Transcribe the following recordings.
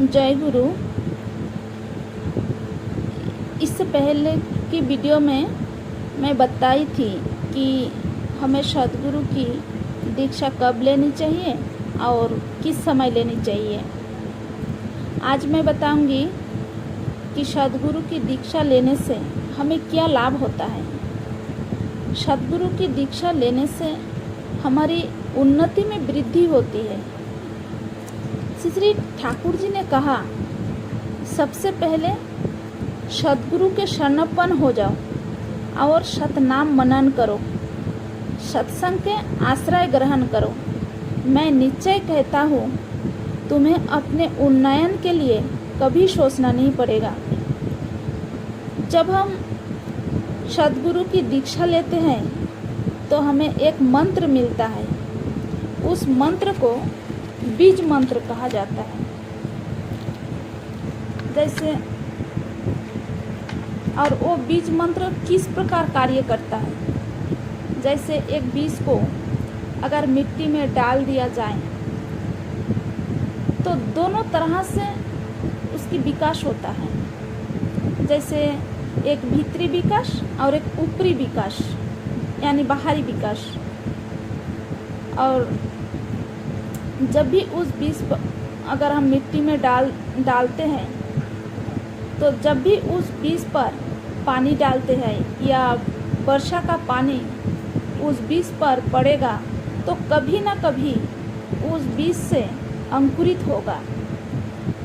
जय गुरु। इससे पहले की वीडियो में मैं बताई थी कि हमें सद्गुरु की दीक्षा कब लेनी चाहिए और किस समय लेनी चाहिए। आज मैं बताऊंगी कि सद्गुरु की दीक्षा लेने से हमें क्या लाभ होता है। सद्गुरु की दीक्षा लेने से हमारी उन्नति में वृद्धि होती है। श्री ठाकुर जी ने कहा, सबसे पहले सद्गुरु के शरणपन्न हो जाओ और सतनाम मनन करो, सत्संग के आश्रय ग्रहण करो। मैं निश्चय कहता हूँ, तुम्हें अपने उन्नयन के लिए कभी सोचना नहीं पड़ेगा। जब हम सद्गुरु की दीक्षा लेते हैं तो हमें एक मंत्र मिलता है। उस मंत्र को बीज मंत्र कहा जाता है। जैसे और वो बीज मंत्र किस प्रकार कार्य करता है। जैसे एक बीज को अगर मिट्टी में डाल दिया जाए तो दोनों तरह से उसकी विकास होता है। जैसे एक भीतरी विकास और एक ऊपरी विकास यानी बाहरी विकास। और जब भी उस बीज पर अगर हम मिट्टी में डालते हैं तो जब भी उस बीज पर पानी डालते हैं या वर्षा का पानी उस बीज पर पड़ेगा तो कभी ना कभी उस बीज से अंकुरित होगा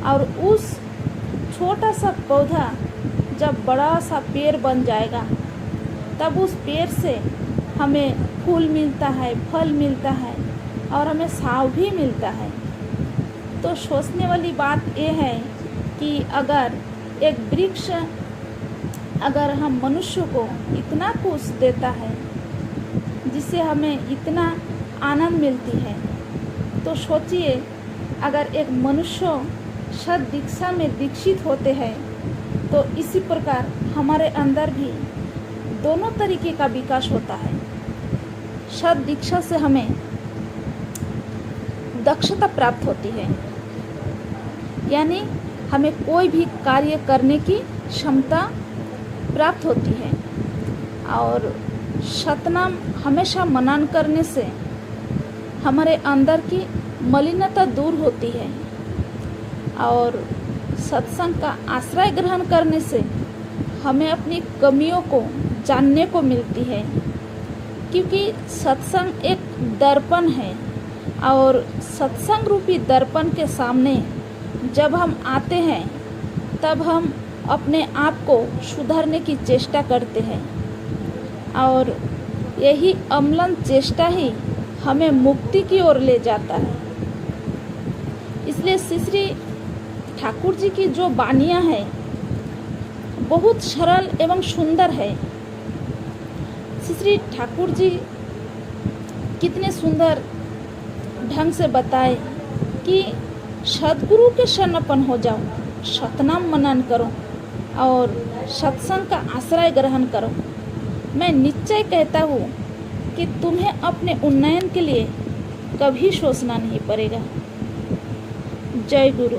और उस छोटा सा पौधा जब बड़ा सा पेड़ बन जाएगा तब उस पेड़ से हमें फूल मिलता है, फल मिलता है और हमें छांव भी मिलता है। तो सोचने वाली बात यह है कि अगर एक वृक्ष अगर हम मनुष्य को इतना कुछ देता है जिससे हमें इतना आनंद मिलती है, तो सोचिए अगर एक मनुष्य सद दीक्षा में दीक्षित होते हैं तो इसी प्रकार हमारे अंदर भी दोनों तरीके का विकास होता है। सद दीक्षा से हमें दक्षता प्राप्त होती है, यानी हमें कोई भी कार्य करने की क्षमता प्राप्त होती है। और सतनाम हमेशा मनन करने से हमारे अंदर की मलिनता दूर होती है और सत्संग का आश्रय ग्रहण करने से हमें अपनी कमियों को जानने को मिलती है। क्योंकि सत्संग एक दर्पण है और सत्संग रूपी दर्पण के सामने जब हम आते हैं तब हम अपने आप को सुधारने की चेष्टा करते हैं और यही अम्लन चेष्टा ही हमें मुक्ति की ओर ले जाता है। इसलिए श्री ठाकुर जी की जो वाणियाँ हैं बहुत सरल एवं सुंदर है। श्री ठाकुर जी कितने सुंदर ढंग से बताए कि सद्गुरु के शरणपन्न हो जाओ, सतनाम मनन करो और सत्संग का आश्रय ग्रहण करो। मैं निश्चय कहता हूँ कि तुम्हें अपने उन्नयन के लिए कभी सोचना नहीं पड़ेगा। जय गुरु।